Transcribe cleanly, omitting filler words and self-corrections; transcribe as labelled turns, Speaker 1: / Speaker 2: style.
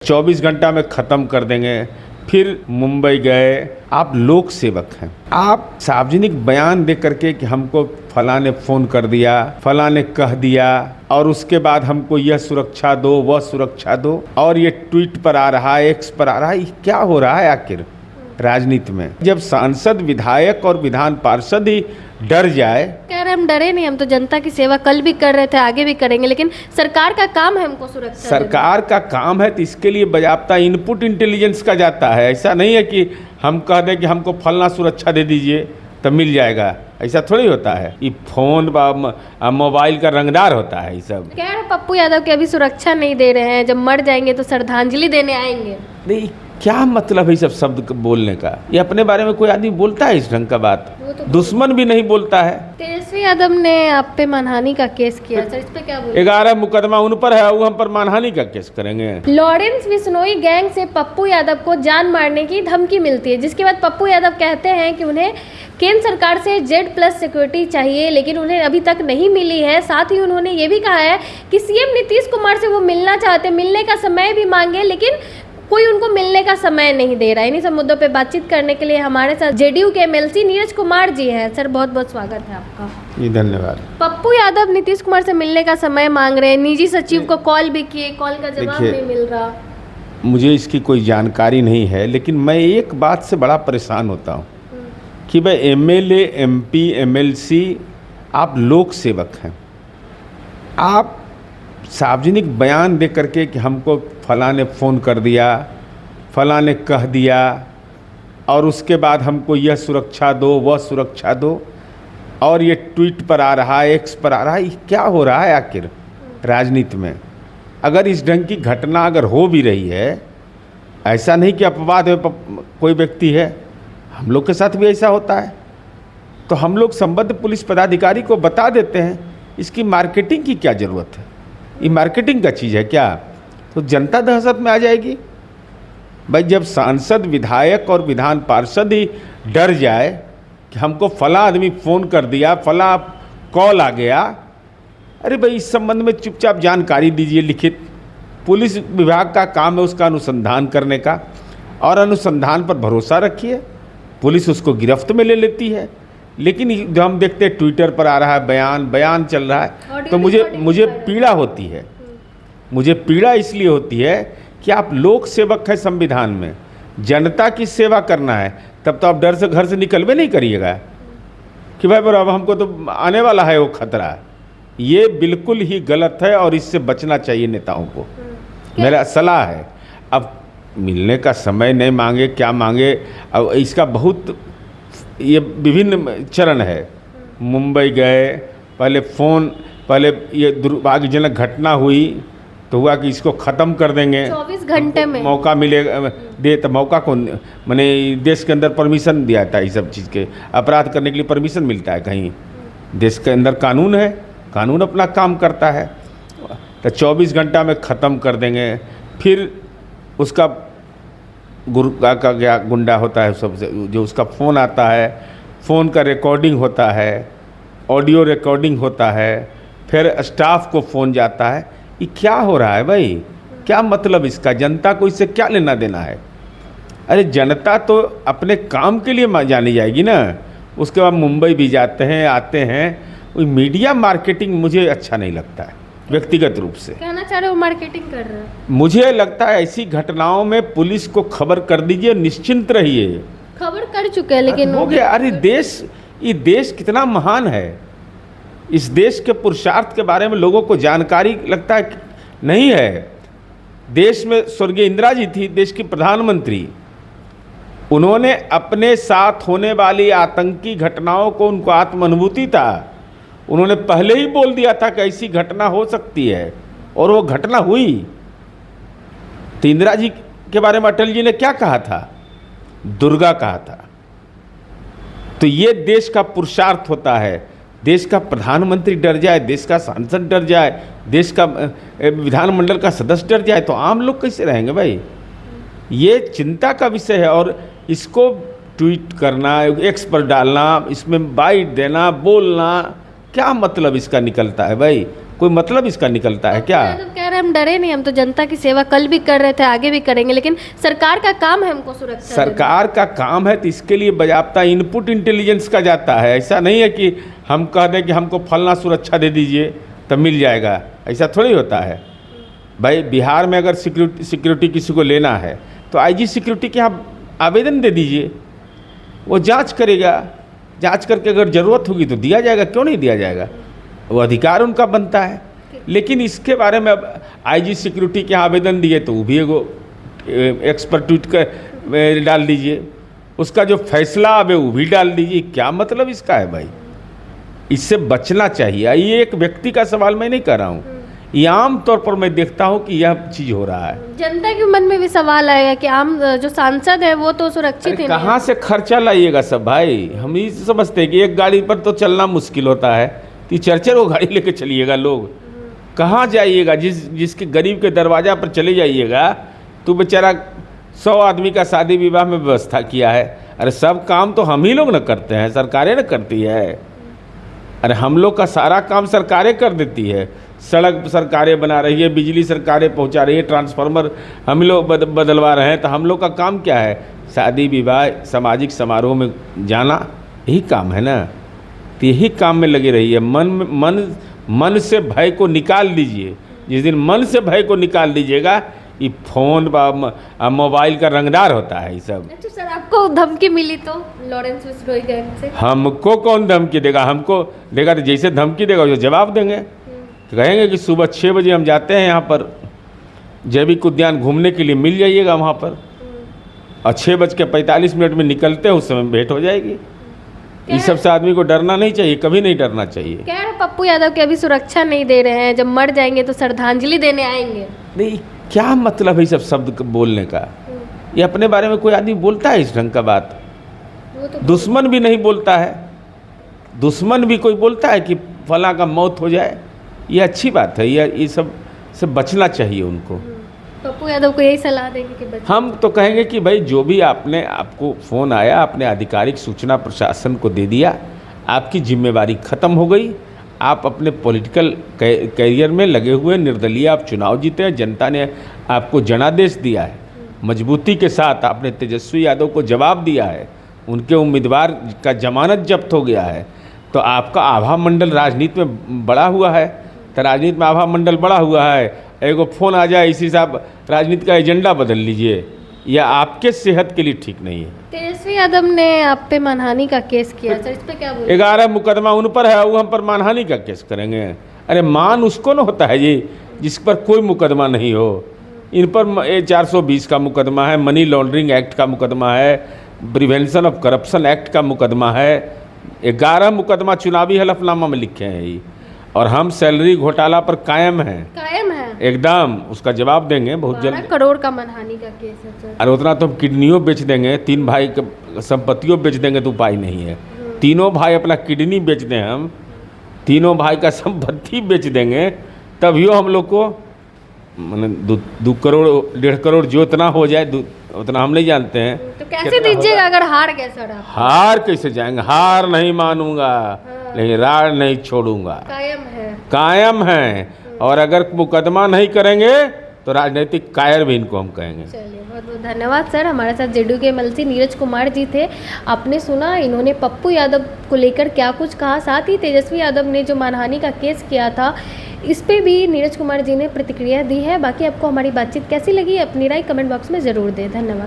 Speaker 1: 24 घंटा में ख़त्म कर देंगे। फिर मुंबई गए। आप लोक सेवक हैं, आप सार्वजनिक बयान दे करके कि हमको फलां ने फ़ोन कर दिया, फलां ने कह दिया और उसके बाद हमको यह सुरक्षा दो, वह सुरक्षा दो, और ये ट्वीट पर आ रहा है, एक्स पर आ रहा है। ये क्या हो रहा है आखिर राजनीति में? जब सांसद, विधायक और विधान पार्षद ही डर जाए।
Speaker 2: कह रहे हम डरे नहीं, हम तो जनता की सेवा कल भी कर रहे थे, आगे भी करेंगे, लेकिन सरकार का काम है हमको सुरक्षा
Speaker 1: सरकार का काम है तो इसके लिए बाकायदा इनपुट इंटेलिजेंस का जाता है। ऐसा नहीं है कि हम कह दें कि हमको फलना सुरक्षा दे दीजिए तब मिल जाएगा, ऐसा थोड़ी होता है। ये फोन मोबाइल का रंगदार होता है ये सब।
Speaker 2: कह रहे पप्पू यादव की अभी सुरक्षा नहीं दे रहे हैं, जब मर जाएंगे तो श्रद्धांजलि देने आएंगे।
Speaker 1: नहीं, क्या मतलब है सब शब्द बोलने का? ये अपने बारे में कोई आदमी बोलता है इस ढंग का बात?
Speaker 2: तो
Speaker 1: दुश्मन भी नहीं बोलता है।
Speaker 2: तेजस्वी यादव ने आप पे मानहानि का केस किया सर, इस पे क्या बोलेंगे?
Speaker 1: 11 मुकदमा उन पर है, वो हम पर मानहानि का केस करेंगे।
Speaker 2: लॉरेंस बिश्नोई गैंग से पप्पू यादव को जान मारने की धमकी मिलती है, जिसके बाद पप्पू यादव कहते हैं कि उन्हें केंद्र सरकार से Z+ सिक्योरिटी चाहिए, लेकिन उन्हें अभी तक नहीं मिली है। साथ ही उन्होंने ये भी कहा है कि सीएम नीतीश कुमार से वो मिलना चाहते, मिलने का समय भी मांगे, लेकिन कोई उनको मिलने का समय नहीं दे रहा है। इन्हीं सब मुद्दों पे बातचीत करने के लिए हमारे साथ JDU के MLC नीरज कुमार जी हैं। सर बहुत बहुत स्वागत है आपका।
Speaker 1: जी धन्यवाद।
Speaker 2: पप्पू यादव नीतीश कुमार से मिलने का समय मांग रहे हैं, निजी सचिव को कॉल भी किए, कॉल का जवाब नहीं मिल रहा।
Speaker 1: मुझे इसकी कोई जानकारी नहीं है, लेकिन मैं एक बात से बड़ा परेशान होता हूँ कि भाई MLA, MP, MLC आप लोक सेवक हैं, आप सार्वजनिक बयान दे करके कि हमको फलां ने फ़ोन कर दिया, फलां ने कह दिया और उसके बाद हमको यह सुरक्षा दो, वह सुरक्षा दो, और ये ट्वीट पर आ रहा है, एक्स पर आ रहा है। ये क्या हो रहा है आखिर राजनीति में? अगर इस ढंग की घटना अगर हो भी रही है, ऐसा नहीं कि अपवाद में कोई व्यक्ति है, हम लोग के साथ भी ऐसा होता है, तो हम लोग संबद्ध पुलिस पदाधिकारी को बता देते हैं। इसकी मार्केटिंग की क्या ज़रूरत है? ये मार्केटिंग का चीज़ है क्या? तो जनता दहशत में आ जाएगी। भाई जब सांसद, विधायक और विधान पार्षद ही डर जाए कि हमको फला आदमी फ़ोन कर दिया, फला कॉल आ गया, अरे भाई इस संबंध में चुपचाप जानकारी दीजिए लिखित। पुलिस विभाग का काम है उसका अनुसंधान करने का, और अनुसंधान पर भरोसा रखिए, पुलिस उसको गिरफ्त में ले लेती है। लेकिन जो हम देखते हैं ट्विटर पर आ रहा है बयान चल रहा है, तो मुझे पीड़ा होती है। मुझे पीड़ा इसलिए होती है कि आप लोक सेवक हैं, संविधान में जनता की सेवा करना है, तब तो आप डर से घर से निकलवे नहीं करिएगा कि भाई पर अब हमको तो आने वाला है वो खतरा। ये बिल्कुल ही गलत है और इससे बचना चाहिए नेताओं को, मेरा सलाह है। अब मिलने का समय नहीं मांगे, क्या मांगे? अब इसका बहुत ये विभिन्न चरण है। मुंबई गए, पहले ये दुर्भाग्यजनक घटना हुई तो हुआ कि इसको ख़त्म कर देंगे
Speaker 2: 24 घंटे में
Speaker 1: मौका मिलेगा दे, तो मौका को मैंने देश के अंदर परमिशन दिया था, ये सब चीज़ के अपराध करने के लिए परमिशन मिलता है कहीं? देश के अंदर कानून है, कानून अपना काम करता है। तो 24 घंटा में ख़त्म कर देंगे। फिर उसका गुर्गा का क्या गुंडा होता है सबसे, जो उसका फ़ोन आता है, फ़ोन का रिकॉर्डिंग होता है, ऑडियो रिकॉर्डिंग होता है, फिर स्टाफ को फ़ोन जाता है। ये क्या हो रहा है भाई? क्या मतलब इसका? जनता को इससे क्या लेना देना है? अरे जनता तो अपने काम के लिए जानी जाएगी ना। उसके बाद मुंबई भी जाते हैं, आते हैं। वो मीडिया मार्केटिंग मुझे अच्छा नहीं लगता है व्यक्तिगत रूप से।
Speaker 2: कहना चाह रहे हो मार्केटिंग कर रहे हैं?
Speaker 1: मुझे लगता है ऐसी घटनाओं में पुलिस को खबर कर दीजिए, निश्चिंत रहिए।
Speaker 2: खबर कर चुके हैं लेकिन
Speaker 1: हो गया। अरे ये देश कितना महान है। इस देश के पुरुषार्थ के बारे में लोगों को जानकारी लगता है नहीं है। देश में स्वर्गीय इंदिरा जी थी, देश की प्रधानमंत्री, उन्होंने अपने साथ होने वाली आतंकी घटनाओं को, उनको आत्मानुभूति था, उन्होंने पहले ही बोल दिया था कि ऐसी घटना हो सकती है, और वो घटना हुई। तो इंदिरा जी के बारे में अटल जी ने क्या कहा था? दुर्गा कहा था। तो ये देश का पुरुषार्थ होता है। देश का प्रधानमंत्री डर जाए, देश का सांसद डर जाए, देश का विधानमंडल का सदस्य डर जाए, तो आम लोग कैसे रहेंगे भाई? ये चिंता का विषय है। और इसको ट्वीट करना, एक्स पर डालना, इसमें बाइट देना, बोलना, क्या मतलब इसका निकलता है भाई? कोई मतलब इसका निकलता है क्या?
Speaker 2: तो कह रहे हम डरे नहीं, हम तो जनता की सेवा कल भी कर रहे थे, आगे भी करेंगे, लेकिन सरकार का काम है हमको सुरक्षा
Speaker 1: सरकार का काम है तो इसके लिए बाकायदा इनपुट इंटेलिजेंस का जाता है। ऐसा नहीं है कि हम कह दें कि हमको फलना सुरक्षा दे दीजिए तो मिल जाएगा, ऐसा थोड़ी होता है भाई। बिहार में अगर सिक्योरिटी किसी को लेना है तो आईजी सिक्योरिटी के यहाँ आवेदन दे दीजिए, वो जांच करेगा, जांच करके अगर ज़रूरत होगी तो दिया जाएगा, क्यों नहीं दिया जाएगा, वो अधिकार उनका बनता है। लेकिन इसके बारे में अब आईजी सिक्योरिटी के आवेदन दिए तो वो भी एगो एक्सपर्ट ट्वीट कर डाल दीजिए, उसका जो फैसला अब वो भी डाल दीजिए। क्या मतलब इसका है भाई? इससे बचना चाहिए। ये एक व्यक्ति का सवाल मैं नहीं कर रहा हूँ, ये आम तौर पर मैं देखता हूँ कि यह चीज़ हो रहा है।
Speaker 2: जनता के मन में भी सवाल आएगा कि आम जो सांसद है वो तो सुरक्षित ही नहीं है।
Speaker 1: कहाँ से खर्चा लाइएगा सब भाई? हम ये समझते हैं कि एक गाड़ी पर तो चलना मुश्किल होता है, तो चर्चा वो गाड़ी लेके चलिएगा, लोग कहाँ जाइएगा? जिसके गरीब के दरवाजा पर चले जाइएगा तो बेचारा 100 आदमी का शादी विवाह में व्यवस्था किया है। अरे सब काम तो हम ही लोग न करते हैं, सरकारें न करती है। अरे हम लोग का सारा काम सरकारें कर देती है, सड़क सरकारें बना रही है, बिजली सरकारें पहुंचा रही है, ट्रांसफार्मर हम लोग बदलवा रहे हैं। तो हम लोग का काम क्या है? शादी विवाह सामाजिक समारोह में जाना, यही काम है ना। तो यही काम में लगे रहिए। मन से भय को निकाल दीजिए। जिस दिन मन से भय को निकाल दीजिएगा, ये फोन मोबाइल का रंगदार होता है ये सब।
Speaker 2: अच्छा सर, आपको धमकी मिली तो लॉरेंस विसरोई गैंग से?
Speaker 1: हमको कौन धमकी देगा? हमको देगा तो जैसे धमकी देगा वैसे जवाब देंगे। तो कहेंगे कि सुबह 6 बजे हम जाते हैं यहाँ पर जैविक उद्यान घूमने के लिए, मिल जाइएगा वहाँ पर, और 6:45 में निकलते हैं, उस समय भेंट हो जाएगी। इस सबसे आदमी को डरना नहीं चाहिए, कभी नहीं डरना चाहिए।
Speaker 2: कह रहे पप्पू यादव की अभी सुरक्षा नहीं दे रहे हैं, जब मर जाएंगे तो श्रद्धांजलि देने आएंगे।
Speaker 1: नहीं, क्या मतलब है सब शब्द बोलने का? ये अपने बारे में कोई आदमी बोलता है इस ढंग का बात?
Speaker 2: वो तो
Speaker 1: दुश्मन भी नहीं बोलता है। दुश्मन भी कोई बोलता है कि फला का मौत हो जाए? ये अच्छी बात है। ये सब से बचना चाहिए उनको।
Speaker 2: पप्पू यादव को यही सलाह देंगे कि बच।
Speaker 1: हम तो कहेंगे कि भाई जो भी आपको फ़ोन आया, आपने आधिकारिक सूचना प्रशासन को दे दिया, आपकी जिम्मेवारी ख़त्म हो गई। आप अपने पॉलिटिकल कैरियर में लगे हुए, निर्दलीय आप चुनाव जीते हैं, जनता ने आपको जनादेश दिया है, मजबूती के साथ आपने तेजस्वी यादव को जवाब दिया है, उनके उम्मीदवार का जमानत जब्त हो गया है, तो आपका आभा मंडल राजनीति में बढ़ा हुआ है। तो राजनीति में आभा मंडल बढ़ा हुआ है, एगो फ़ोन आ जाए इसी साहब राजनीति का एजेंडा बदल लीजिए, यह आपके सेहत के लिए ठीक नहीं है।
Speaker 2: तेजस्वी यादव ने आप पे मानहानि का केस किया सर, इस पे क्या बोलेंगे?
Speaker 1: 11 मुकदमा उन पर है, वो हम पर मानहानि का केस करेंगे? अरे मान उसको न होता है जी जिस पर कोई मुकदमा नहीं हो। इन पर 420 का मुकदमा है, मनी लॉन्ड्रिंग एक्ट का मुकदमा है, प्रिवेंशन ऑफ करप्शन एक्ट का मुकदमा है, 11 मुकदमा चुनावी हलफनामा में लिखे हैं ये। और हम सैलरी घोटाला पर कायम हैं एकदम, उसका जवाब देंगे बहुत जल्द।
Speaker 2: 12 करोड़ का मानहानि का केस है सर।
Speaker 1: अरे उतना तो हम किडनियों बेच देंगे, 3 भाई का संपत्तियों बेच देंगे तो उपाय नहीं है। तीनों भाई अपना किडनी बेच दें, हम तीनों भाई का संपत्ति बेच देंगे, तभियो हम लोग को मैंने 2 करोड़ 1.5 करोड़ जो इतना हो जाए उतना हम नहीं जानते हैं।
Speaker 2: तो कैसे दीजिएगा अगर हार गए सर आप?
Speaker 1: हार कैसे जाएंगे? हार नहीं मानूंगा, लेकिन रार नहीं छोड़ूंगा। कायम है। और अगर मुकदमा नहीं करेंगे तो राजनीतिक कायर भी इनको हम कहेंगे।
Speaker 2: चलिए, बहुत बहुत धन्यवाद सर। हमारे साथ जेडीयू के एमएलसी नीरज कुमार जी थे। आपने सुना इन्होंने पप्पू यादव को लेकर क्या कुछ कहा, साथ ही तेजस्वी यादव ने जो मानहानि का केस किया था इस पे भी नीरज कुमार जी ने प्रतिक्रिया दी है। बाकी आपको हमारी बातचीत कैसी लगी, अपनी राय कमेंट बॉक्स में ज़रूर दें। धन्यवाद।